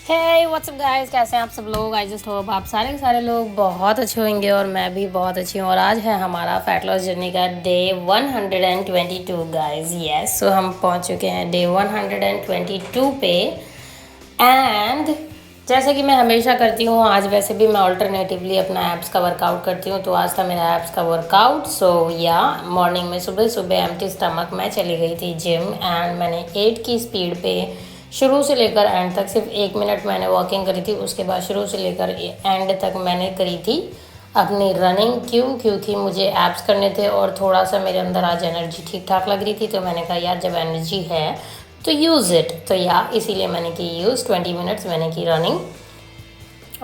हे WhatsApp guys, कैसे हैं आप सब लोग। आई जस्ट होप आप सारे के सारे लोग बहुत अच्छे होंगे और मैं भी बहुत अच्छी हूँ। और आज है हमारा फैट लॉस जर्नी का डे 122 गाइस। यस, सो हम पहुँच चुके हैं डे 122 पे। एंड जैसे कि मैं हमेशा करती हूँ, आज वैसे भी मैं ऑल्टरनेटिवली अपना एब्स का वर्कआउट करती हूँ, तो आज था मेरा एब्स का वर्कआउट। सो या मॉर्निंग में सुबह सुबह एम्प्टी स्टमक मैं चली गई थी जिम। एंड मैंने 8 की स्पीड पे शुरू से लेकर एंड तक सिर्फ 1 मिनट मैंने वॉकिंग करी थी। उसके बाद शुरू से लेकर एंड तक मैंने करी थी अपनी रनिंग। क्योंकि मुझे एब्स करने थे और थोड़ा सा मेरे अंदर आज एनर्जी ठीक ठाक लग रही थी, तो मैंने कहा यार जब एनर्जी है तो यूज़ इट। तो या इसीलिए मैंने की यूज़ 20 मिनट्स मैंने की रनिंग।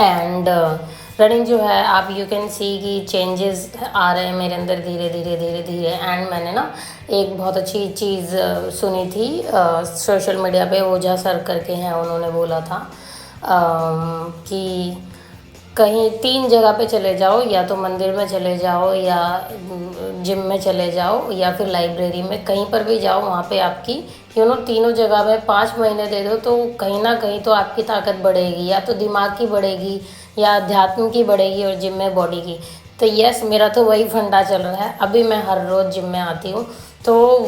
एंड रनिंग जो है आप यू कैन सी कि चेंजेस आ रहे हैं मेरे अंदर धीरे धीरे धीरे धीरे। एंड मैंने ना एक बहुत अच्छी चीज़ सुनी थी सोशल मीडिया पे, ओझा सर करके हैं, उन्होंने बोला था कि कहीं 3 जगह पे चले जाओ, या तो मंदिर में चले जाओ, या जिम में चले जाओ, या फिर लाइब्रेरी में, कहीं पर भी जाओ, वहाँ पे आपकी तीनों जगह में 5 महीने दे दो तो कहीं ना कहीं तो आपकी ताकत बढ़ेगी, या तो दिमाग की बढ़ेगी या अध्यात्म की बढ़ेगी और जिम में बॉडी की। तो यस, मेरा तो वही फंडा चल रहा है। अभी मैं हर रोज़ जिम में आती हूँ तो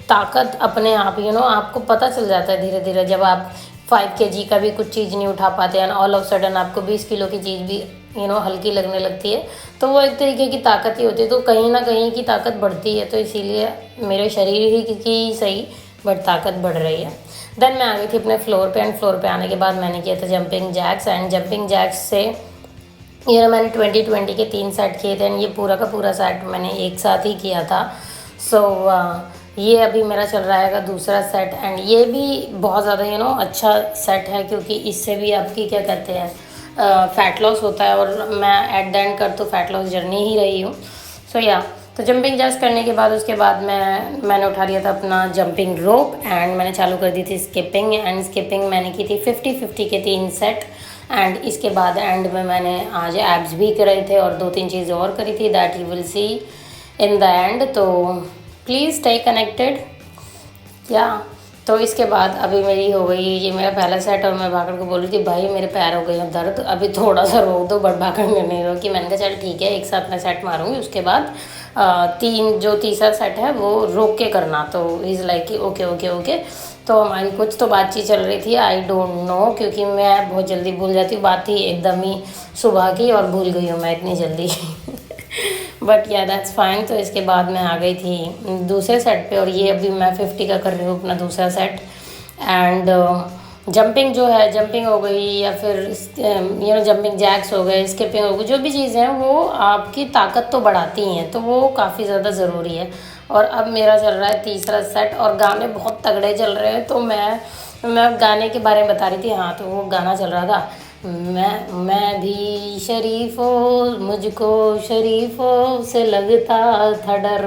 ताकत अपने आप आपको पता चल जाता है धीरे धीरे। जब आप 5 kg का भी कुछ चीज़ नहीं उठा पाते हैं, ऑल ऑफ सडन आपको 20 किलो की चीज़ भी हल्की लगने लगती है, तो वो एक तरीके की ताकत ही होती है। तो कहीं ना कहीं की ताकत बढ़ती है, तो इसीलिए मेरे शरीर ही की सही बट ताकत बढ़ रही है। देन मैं आ गई थी अपने फ्लोर पे। एंड फ्लोर पे आने के बाद मैंने किया था jumping jacks. And jumping jacks से मैंने 20-20 के 3 सेट किए थे। एंड ये पूरा का पूरा सेट मैंने एक साथ ही किया था। सो ये अभी मेरा चल रहा है दूसरा सेट। एंड ये भी बहुत ज़्यादा अच्छा सेट है, क्योंकि इससे भी आपकी क्या कहते हैं फ़ैट लॉस होता है, और मैं एट द एंड कर तो फ़ैट लॉस जर्नी ही रही हूँ। सो या तो जंपिंग जैक्स करने के बाद उसके बाद मैंने उठा लिया था अपना जंपिंग रोप। एंड मैंने चालू कर दी थी स्किपिंग। एंड स्किपिंग मैंने की थी 50-50 के 3 सेट। एंड इसके बाद एंड में मैंने आज एब्स भी करे थे और 2-3 चीज़ें और करी थी, that you will see in the end. तो प्लीज़ स्टे कनेक्टेड। या तो इसके बाद अभी मेरी हो गई ये मेरा पहला सेट, और मैं भागड़ को बोली थी भाई मेरे पैर हो गए हैं दर्द, अभी थोड़ा सा रोक दो, बट भागड़ में नहीं रोकी। मैंने कहा चल ठीक है, एक साथ मैं सेट मारूंगी, उसके बाद तीसरा सेट है वो रोक के करना। तो इज़ लाइक कि ओके ओके ओके। तो हमारी कुछ तो बातचीत चल रही थी, आई डोंट नो, क्योंकि मैं बहुत जल्दी भूल जाती हूँ। बात थी एकदम ही सुबह की और भूल गई हूँ मैं इतनी जल्दी बट या दैट्स फाइन। तो इसके बाद मैं आ गई थी दूसरे सेट पे, और ये अभी मैं 50 का कर रही हूँ अपना दूसरा सेट। एंड जंपिंग जो है, जंपिंग हो गई, या फिर जंपिंग जैक्स हो गए, स्किपिंग हो गई, जो भी चीज़ें हैं वो आपकी ताकत तो बढ़ाती हैं, तो वो काफ़ी ज़्यादा ज़रूरी है। और अब मेरा चल रहा है तीसरा सेट, और गाने बहुत तगड़े चल रहे हैं। तो मैं गाने के बारे में बता रही थी। हाँ, तो वो गाना चल रहा था, मैं भी शरीफों, मुझको शरीफों से लगता था डर।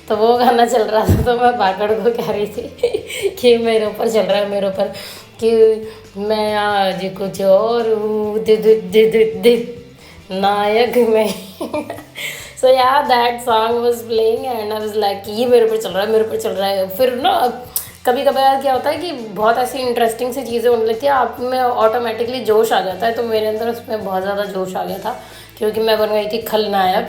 तो वो गाना चल रहा था, तो मैं भागड़ को कह रही थी कि मेरे ऊपर चल रहा है, मेरे ऊपर, कि मैं आज कुछ और हूँ, नायक में सो yeah that song was playing and I was like ये मेरे ऊपर चल रहा है, मेरे ऊपर चल रहा है। फिर ना कभी कभार क्या होता है कि बहुत ऐसी इंटरेस्टिंग सी चीज़ें होने लगती है, आप में ऑटोमेटिकली जोश आ जाता है। तो मेरे अंदर उसमें बहुत ज़्यादा जोश आ गया था, क्योंकि मैं बन गई थी खलनायक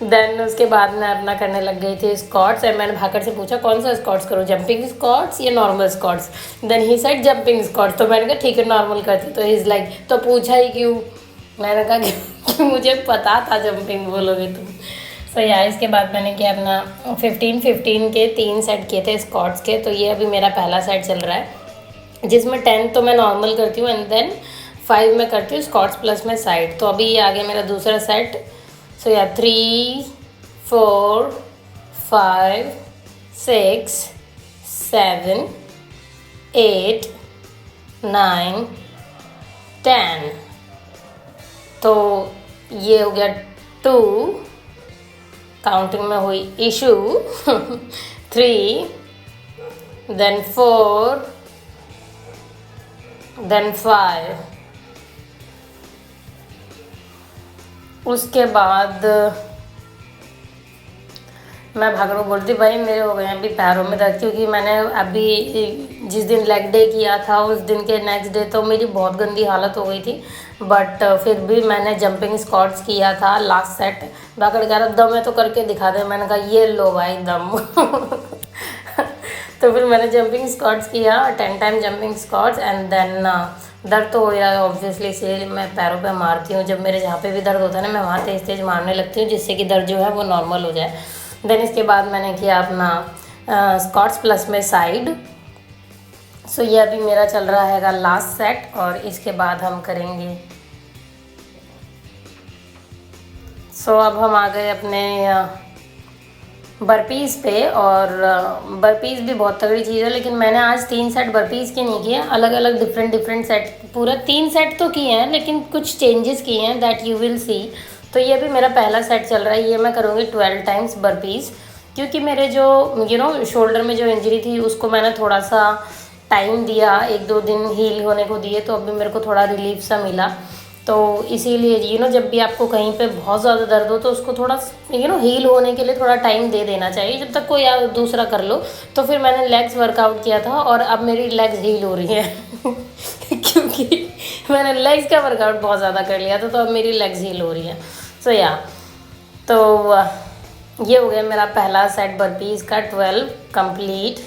देन उसके बाद मैं अपना करने लग गई थी स्क्वाट्स। एंड मैंने भाकर से पूछा कौन सा स्क्वाट्स करूँ, जंपिंग स्क्वाट्स या normal squats. Then he said jumping squats. तो मैंने कहा ठीक है नॉर्मल करती। तो इज़ लाइक तो पूछा ही क्यों, मैंने कहा कि मुझे पता था जंपिंग बोलोगे तुम। सो या इसके बाद मैंने किया अपना 15-15 के 3 सेट किए थे स्क्वाट्स के। तो ये अभी मेरा पहला सेट चल रहा है, जिसमें 10 तो मैं नॉर्मल करती हूँ, एंड देन 5 में करती हूँ स्क्वाट्स प्लस में साइड। तो अभी ये आ गया मेरा दूसरा सेट। सो या 3, 4, 5, 6, 7, 8, 9, 10। तो ये हो गया 2, काउंटिंग में हुई इशू 3, देन 4, देन 5। उसके बाद मैं भागड़ू बोलती भाई मेरे हो गए हैं अभी पैरों में दर्द, क्योंकि मैंने अभी जिस दिन लेग डे किया था उस दिन के नेक्स्ट डे तो मेरी बहुत गंदी हालत हो गई थी। बट फिर भी मैंने जंपिंग स्क्वाट्स किया था लास्ट सेट। भागड़ कह रहा दम है तो करके दिखा दे, मैंने कहा ये लो भाई दम। तो फिर मैंने जंपिंग स्क्वाट्स किया 10 time jumping squats and then दर्द तो हो रहा है ऑब्वियसली, इसलिए मैं पैरों पे मारती हूँ। जब मेरे जहाँ पे भी दर्द होता है ना मैं वहाँ तेज़ तेज़ मारने लगती हूँ, जिससे कि दर्द जो है वो नॉर्मल हो जाए। देन इसके बाद मैंने किया अपना स्क्वाट्स प्लस में साइड। सो ये अभी मेरा चल रहा हैगा लास्ट सेट, और इसके बाद हम करेंगे। सो अब हम आ गए अपने बर्पीज़ पे, और बर्पीज़ भी बहुत तगड़ी चीज़ है, लेकिन मैंने आज 3 सेट बर्पीज़ के नहीं किए, अलग अलग डिफरेंट सेट, पूरा 3 सेट तो किए हैं लेकिन कुछ चेंजेस किए हैं, दैट यू विल सी। तो ये भी मेरा पहला सेट चल रहा है, ये मैं करूँगी 12 टाइम्स बर्पीज़, क्योंकि मेरे जो शोल्डर में जो इंजरी थी उसको मैंने थोड़ा सा टाइम दिया, 1-2 दिन हील होने को दिए, तो अभी मेरे को थोड़ा रिलीफ सा मिला। तो इसीलिए जब भी आपको कहीं पे बहुत ज़्यादा दर्द हो तो उसको थोड़ा हील होने के लिए थोड़ा टाइम दे देना चाहिए, जब तक कोई दूसरा कर लो। तो फिर मैंने लेग्स वर्कआउट किया था और अब मेरी लेग्स हील हो रही हैं क्योंकि मैंने लेग्स का वर्कआउट बहुत ज़्यादा कर लिया था, तो अब मेरी लेग्स हील हो रही हैं। सो या तो ये हो गया मेरा पहला सेट बर्पीज़ का 12 कंप्लीट,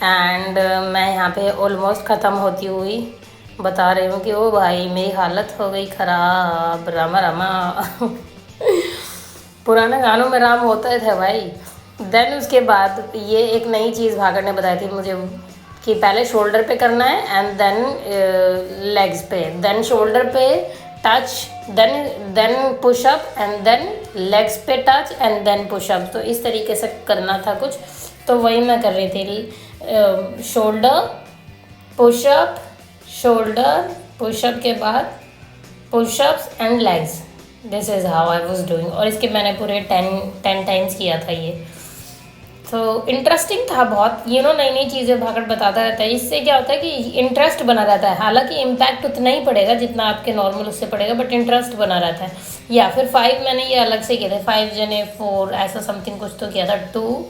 एंड मैं यहाँ पे ऑलमोस्ट ख़त्म होती हुई बता रही हूँ कि ओ भाई मेरी हालत हो गई ख़राब, रामा रामा। पुराने गानों में राम होता था भाई। देन उसके बाद ये एक नई चीज़ भागड़ ने बताई थी मुझे कि पहले शोल्डर पे करना है एंड देन लेग्स पे, देन शोल्डर पे touch, then pushup and then legs पे टच एंड देन पुशअप। तो इस तरीके से करना था कुछ, तो वही मैं कर रही थी। शोल्डर पुशअप, शोल्डर पुशअप के बाद pushups and legs, this is how I was doing. और इसके मैंने पूरे 10 टाइम्स किया था ये। तो इंटरेस्टिंग था बहुत, नई नई चीज़ें भागड़ बताता रहता है, इससे क्या होता है कि इंटरेस्ट बना रहता है। हालांकि इम्पैक्ट उतना ही पड़ेगा जितना आपके नॉर्मल उससे पड़ेगा, बट इंटरेस्ट बना रहता है। या फिर 5 मैंने ये अलग से किए थे, 5 जने 4 ऐसा समथिंग कुछ तो किया था, 2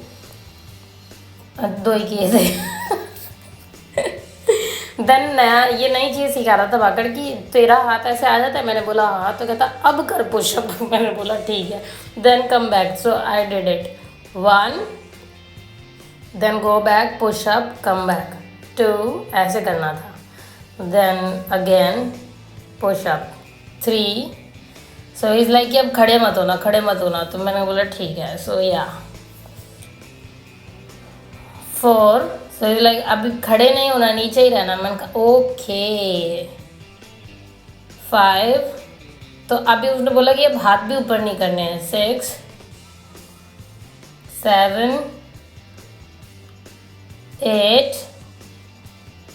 ही किए थे। देन ये नई चीज़ सिखा रहा था भागड़ की तेरा हाथ ऐसे आ जाता है, मैंने बोला हाँ, तो कहता अब कर पुशअप। मैंने बोला ठीक है। Then come back, so I did it 1, then go back, pushup, come back 2, ऐसे करना था। Then again pushup 3। So is like कि अब खड़े मत होना। तो मैंने बोला ठीक है। सो या 4, सो इज़ लाइक अभी खड़े नहीं होना, नीचे ही रहना। मैंने कहा ओके। 5, तो अभी उसने बोला कि अब हाथ भी ऊपर नहीं करने हैं। 6, 7, 8,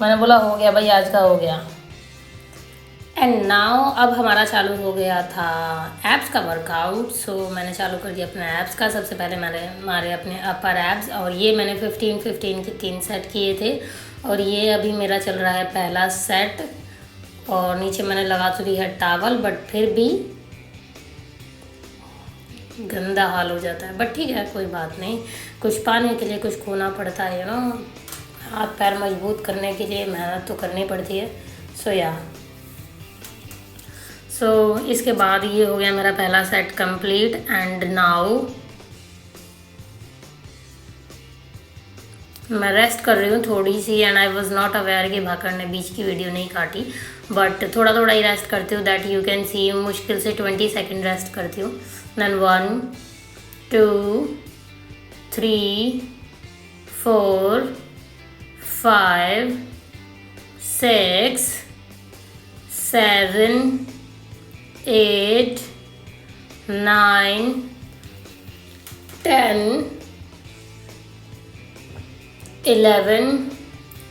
मैंने बोला हो गया भाई, आज का हो गया। एंड नाउ अब हमारा चालू हो गया था एब्स का वर्कआउट। सो मैंने चालू कर दिया अपने एब्स का। सबसे पहले मैंने मारे अपने अपर एब्स, और ये मैंने 15 के 3 सेट किए थे, और ये अभी मेरा चल रहा है पहला सेट। और नीचे मैंने लगा तो दी है टॉवल, बट फिर भी गंदा हाल हो जाता है, बट ठीक है कोई बात नहीं, कुछ पाने के लिए कुछ खोना पड़ता है हाथ पैर मजबूत करने के लिए मेहनत तो करनी पड़ती है। सो इसके बाद ये हो गया मेरा पहला सेट कंप्लीट। एंड नाउ मैं रेस्ट कर रही हूँ थोड़ी सी, and I was not aware कि भागड़ ने बीच की वीडियो नहीं काटी, बट थोड़ा थोड़ा ही रेस्ट करती हूँ, दैट यू कैन सी। मुश्किल से 20 सेकेंड रेस्ट करती हूँ। देन 1, 2, 3, 4, 5, 6, 7, 8, 9, 10, 11,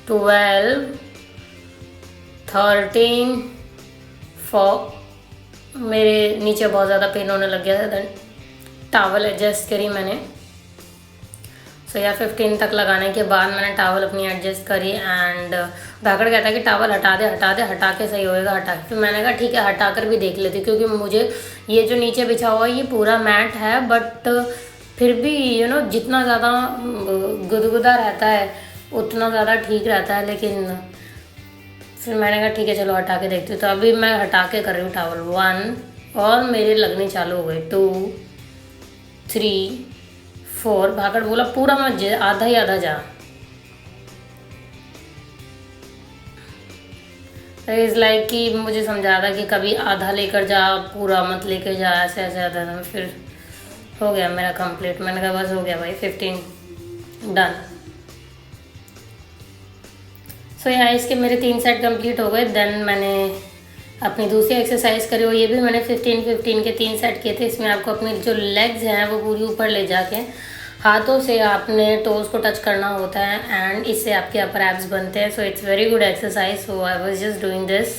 12, 13, 4, मेरे नीचे बहुत ज़्यादा पेन होने लग गया था। देन टॉवल एडजस्ट करी मैंने। सो या 15 तक लगाने के बाद मैंने टॉवल अपनी एडजस्ट करी, एंड भागड़ कहता है कि टॉवल हटा के सही होएगा, हटा के। फिर मैंने कहा ठीक है हटा कर भी देख लेती, क्योंकि मुझे ये जो नीचे बिछा हुआ है ये पूरा मैट है, बट फिर भी जितना ज़्यादा गुदगुदा रहता है उतना ज़्यादा ठीक रहता है, लेकिन फिर मैंने कहा ठीक है चलो हटा के देखती हूँ। तो अभी मैं हटा के कर रही हूँ टॉवल। 1 और मेरे लगने चालू हो गए। 2 3 4। भागड़ बोला पूरा मत जा, आधा ही आधा जा। इज़ लाइक कि मुझे समझा था कि कभी आधा लेकर जा, पूरा मत लेकर जा, ऐसे ऐसे आधा था। फिर हो गया मेरा कंप्लीट। मैंने कहा बस हो गया भाई, 15 डन। सो यहाँ इसके मेरे 3 सेट कंप्लीट हो गए। देन मैंने अपनी दूसरी एक्सरसाइज करी, और ये भी मैंने 15-15 के 3 सेट किए थे। इसमें आपको अपने जो लेग्स हैं वो पूरी ऊपर ले जाके हाथों से आपने टोज को टच करना होता है, एंड इससे आपके अपर एब्स बनते हैं। So it's very good exercise. So I was just doing this.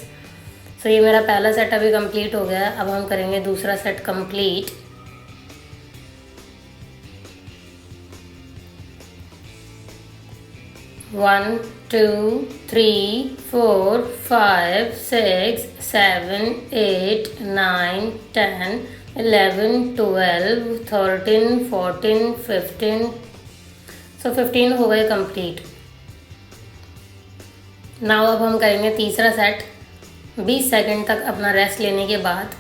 So ये मेरा पहला सेट अभी कंप्लीट हो गया। अब हम करेंगे दूसरा सेट कंप्लीट। One, 2, 3, 4, 5, 6, 7, 8, 9, 10, 11, 12, 13, 14, 15। सो 15 हो गए कंप्लीट। नाउ अब हम करेंगे तीसरा सेट। 20 सेकंड तक अपना रेस्ट लेने के बाद,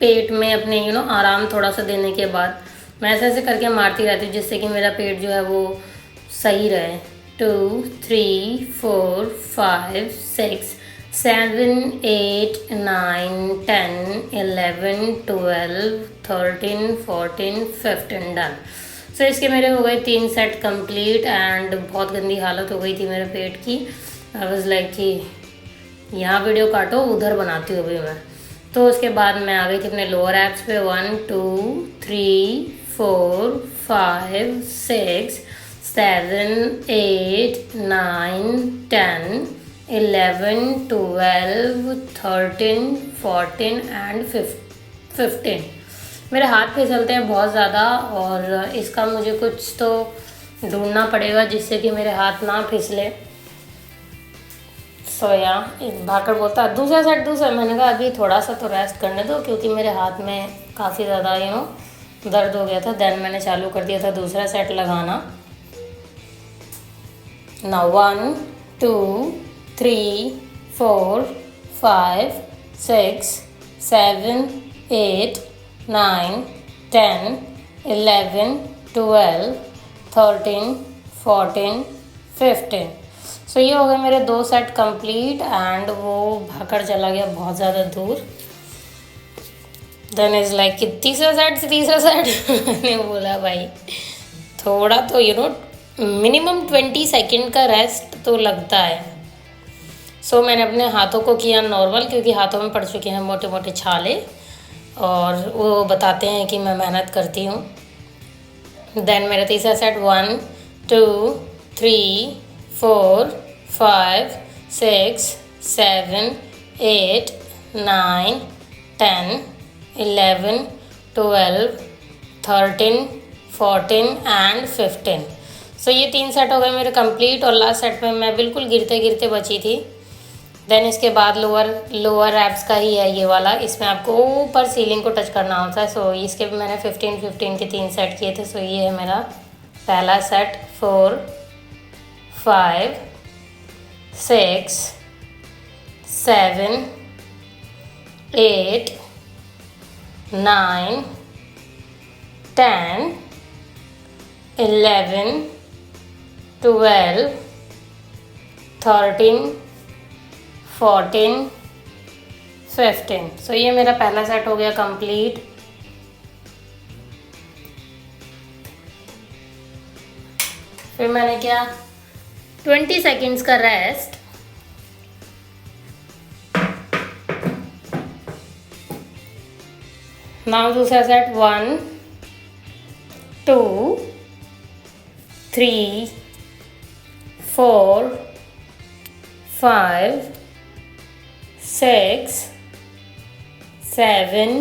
पेट में अपने आराम थोड़ा सा देने के बाद, मैं ऐसे ऐसे करके मारती रहती हूँ जिससे कि मेरा पेट जो है वो सही रहे। 2, 3, 4, 5, 6, 7, 8, 9, 10, 11, 12, 13, 14, 15 डन। सो इसके मेरे हो गए 3 सेट कंप्लीट। एंड बहुत गंदी हालत हो गई थी मेरे पेट की। आई वाज लाइक कि यहाँ वीडियो काटो, उधर बनाती हूँ अभी मैं। तो उसके बाद मैं आ गई थी अपने लोअर एब्स पे। 1, 2, 3, 4, 5, 6, 7, 8, 9, 10, 11, 12, 13, 14 एंड 15। मेरे हाथ फिसलते हैं बहुत ज़्यादा, और इसका मुझे कुछ तो ढूंढना पड़ेगा जिससे कि मेरे हाथ ना फिसले। सो एक भाकर बोलता है दूसरा सेट दूसरा। मैंने कहा अभी थोड़ा सा तो रेस्ट करने दो, क्योंकि मेरे हाथ में काफ़ी ज़्यादा दर्द हो गया था। देन मैंने चालू कर दिया था दूसरा सेट लगाना। Now 1, 2, 3, 4, 5, 6, 7, 8, 9, 10, 11, 12, 13, 14, 15। सो ये हो गए मेरे 2 सेट कंप्लीट। एंड वो भागकर चला गया बहुत ज़्यादा दूर। देन इज़ लाइक कि तीसरा सेट मैंने बोला भाई थोड़ा तो मिनिमम 20 सेकंड का रेस्ट तो लगता है। सो मैंने अपने हाथों को किया नॉर्मल, क्योंकि हाथों में पड़ चुके हैं मोटे मोटे छाले, और वो बताते हैं कि मैं मेहनत करती हूँ। देन मेरा तीसरा सेट 1, 2, 3, 4, 5, 6, 7, 8, 9, 10, 11, 12, 13, 14 एंड 15। सो ये 3 सेट हो गए मेरे कंप्लीट। और लास्ट सेट में मैं बिल्कुल गिरते गिरते बची थी। देन इसके बाद लोअर एब्स का ही है ये वाला। इसमें आपको ऊपर सीलिंग को टच करना होता है। सो इसके भी मैंने 15-15 के 3 सेट किए थे। सो ये है मेरा पहला सेट। 4, 5, 6, 7, 8, 9, 10, 11, 12, 13, 14, 15। सो ये मेरा पहला सेट हो गया कंप्लीट। फिर मैंने क्या 20 सेकेंड्स का रेस्ट। नाउ दूसरा सेट 1, 2, 3, 4, 5, 6, 7,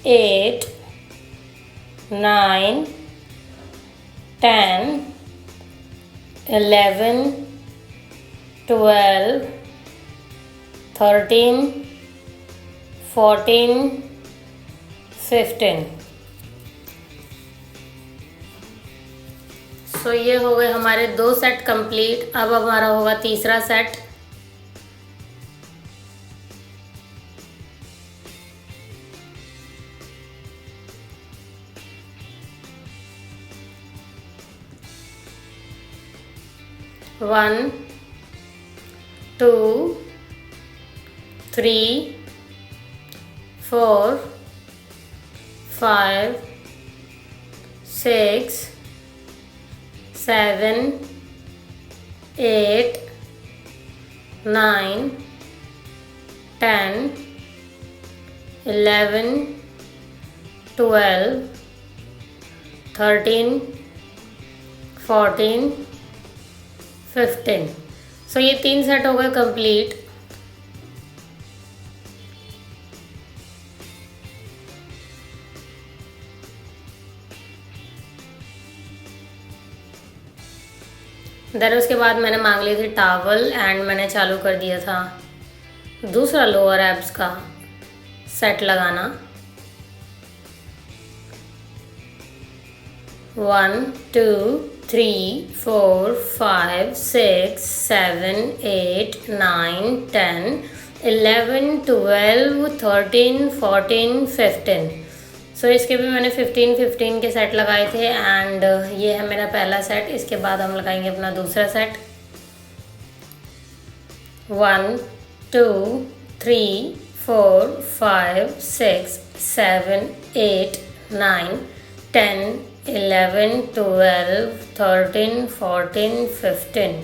8, 9, 10, 11, 12, 13, 14, 15। सो ये हो गए हमारे 2 सेट कंप्लीट। अब हमारा होगा तीसरा सेट। One, two, three, 4, 5, 6, 7, 8, 9, 10, 11, 12, 13, 14, 15। सो ये 3 सेट हो गए कंप्लीट। देन उसके बाद मैंने मांग ली थी टॉवल एंड मैंने चालू कर दिया था दूसरा लोअर एब्स का सेट लगाना। 1, 2, 3, 4, 5, 6, 7, 8, 9, 10, 11, 12, 13, 14, 15। सो इसके भी मैंने 15 के सेट लगाए थे एंड ये है मेरा पहला सेट। इसके बाद हम लगाएंगे अपना दूसरा सेट। 1, 2, 3, 4, 5, 6, 7, 8, 9, 10, 11, 12, 13, 14, 15।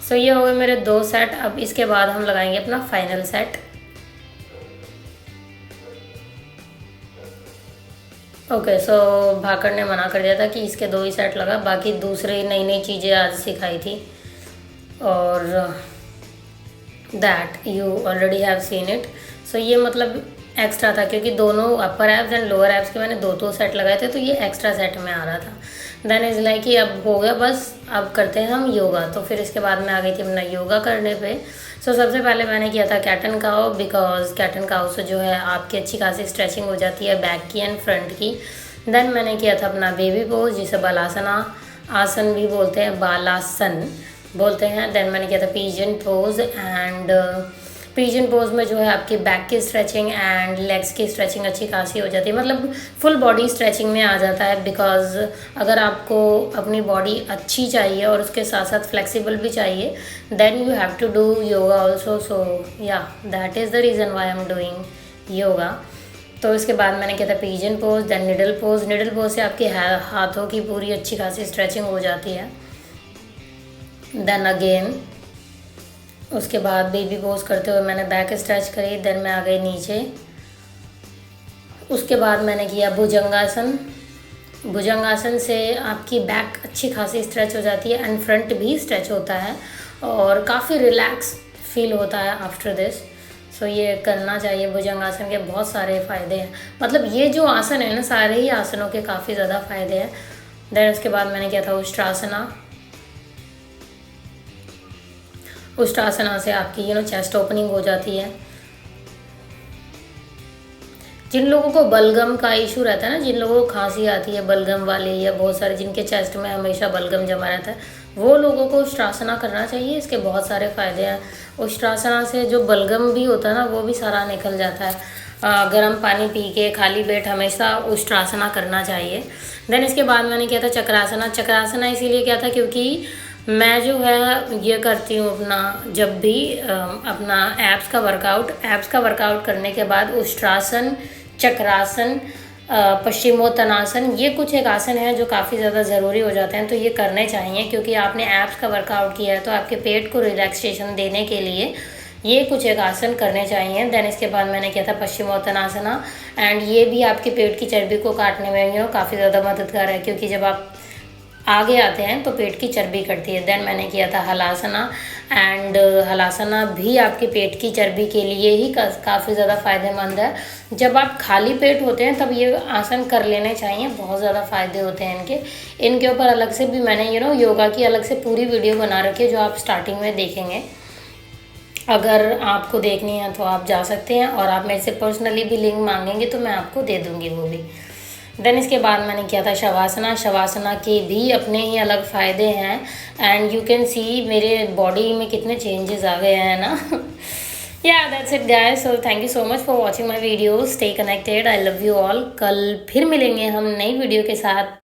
सो ये हो गए मेरे 2 सेट। अब इसके बाद हम लगाएंगे अपना फाइनल सेट। ओके, सो भाकर ने मना कर दिया था कि इसके 2 ही सेट लगा, बाकी दूसरी नई नई चीज़ें आज सिखाई थी और that you already have seen it. So ये मतलब एक्स्ट्रा था क्योंकि दोनों upper abs and lower abs के मैंने 2 सेट लगाए थे, तो ये एक्स्ट्रा सेट में आ रहा था। देन इज़ लाइक कि अब हो गया बस, अब करते हैं हम योगा। तो फिर इसके बाद मैं आ गई थी अपना योगा करने पे। सो सबसे पहले मैंने किया था cat and cow, because cat and cow से जो है आपकी अच्छी खासी स्ट्रेचिंग हो जाती है बैक की एंड फ्रंट की। देन मैंने किया था अपना बेबी पोज, जिसे बालासना आसन भी बोलते हैं, बालासन बोलते हैं। देन मैंने किया था pigeon pose and pigeon pose में जो है आपकी बैक की स्ट्रेचिंग एंड लेग्स की स्ट्रेचिंग अच्छी खासी हो जाती है, मतलब फुल बॉडी स्ट्रेचिंग में आ जाता है। बिकॉज अगर आपको अपनी बॉडी अच्छी चाहिए और उसके साथ साथ फ्लेक्सिबल भी चाहिए, then you have to do yoga also. So yeah that is the reason why I am doing yoga. तो इसके बाद मैंने किया था pigeon pose, then needle pose. Needle pose से आपके हाथों की पूरी अच्छी खासी स्ट्रेचिंग हो जाती है। देन अगेन उसके बाद बेबी पोज करते हुए मैंने बैक स्ट्रेच करी। देन मैं आ गई नीचे। उसके बाद मैंने किया भुजंगासन। भुजंगासन से आपकी बैक अच्छी खासी स्ट्रेच हो जाती है एंड फ्रंट भी स्ट्रेच होता है और काफ़ी रिलैक्स फील होता है आफ्टर दिस। सो ये करना चाहिए। भुजंगासन के बहुत सारे फ़ायदे हैं, मतलब ये जो आसन है ना, सारे ही आसनों के काफ़ी ज़्यादा फ़ायदे हैं। देन उसके बाद मैंने किया था उष्ट्रासना। उष्ट्रासना से आपकी चेस्ट ओपनिंग हो जाती है। जिन लोगों को बलगम का इशू रहता है ना, जिन लोगों को खांसी आती है बलगम वाले, या बहुत सारे जिनके चेस्ट में हमेशा बलगम जमा रहता है, वो लोगों को उष्ट्रासना करना चाहिए। इसके बहुत सारे फ़ायदे हैं। उष्ट्रासना से जो बलगम भी होता है ना, वो भी सारा निकल जाता है। गर्म पानी पी के खाली पेट हमेशा उष्ट्रासना करना चाहिए। देन इसके बाद मैंने किया था चक्रासना। चक्रासना इसीलिए किया था क्योंकि मैं जो है ये करती हूँ अपना, जब भी अपना एब्स का वर्कआउट करने के बाद उष्ट्रासन, चक्रासन, पश्चिमोत्तानासन, ये कुछ एक आसन है जो काफ़ी ज़्यादा ज़रूरी हो जाते हैं। तो ये करने चाहिए क्योंकि आपने एब्स का वर्कआउट किया है, तो आपके पेट को रिलैक्सेशन देने के लिए ये कुछ एक आसन करने चाहिए। देन इसके बाद मैंने किया था पश्चिमोत्तानासना एंड ये भी आपके पेट की चर्बी को काटने में काफ़ी ज़्यादा मददगार है, क्योंकि जब आप आगे आते हैं तो पेट की चर्बी कटती है। देन मैंने किया था हलासना एंड हलासना भी आपके पेट की चर्बी के लिए ही काफ़ी ज़्यादा फ़ायदेमंद है। जब आप खाली पेट होते हैं तब ये आसन कर लेने चाहिए, बहुत ज़्यादा फ़ायदे होते हैं इनके ऊपर अलग से भी मैंने योगा की अलग से पूरी वीडियो बना रखी है, जो आप स्टार्टिंग में देखेंगे। अगर आपको देखनी है तो आप जा सकते हैं, और आप मेरे से पर्सनली भी लिंक मांगेंगे तो मैं आपको दे दूँगी वो भी। देन इसके बाद मैंने किया था शवासना। शवासना के भी अपने ही अलग फ़ायदे हैं एंड यू कैन सी मेरे बॉडी में कितने चेंजेस आ गए हैं ना। या that's it guys, so thank you so much for watching my video. Stay connected, I love you all. कल फिर मिलेंगे हम नई वीडियो के साथ।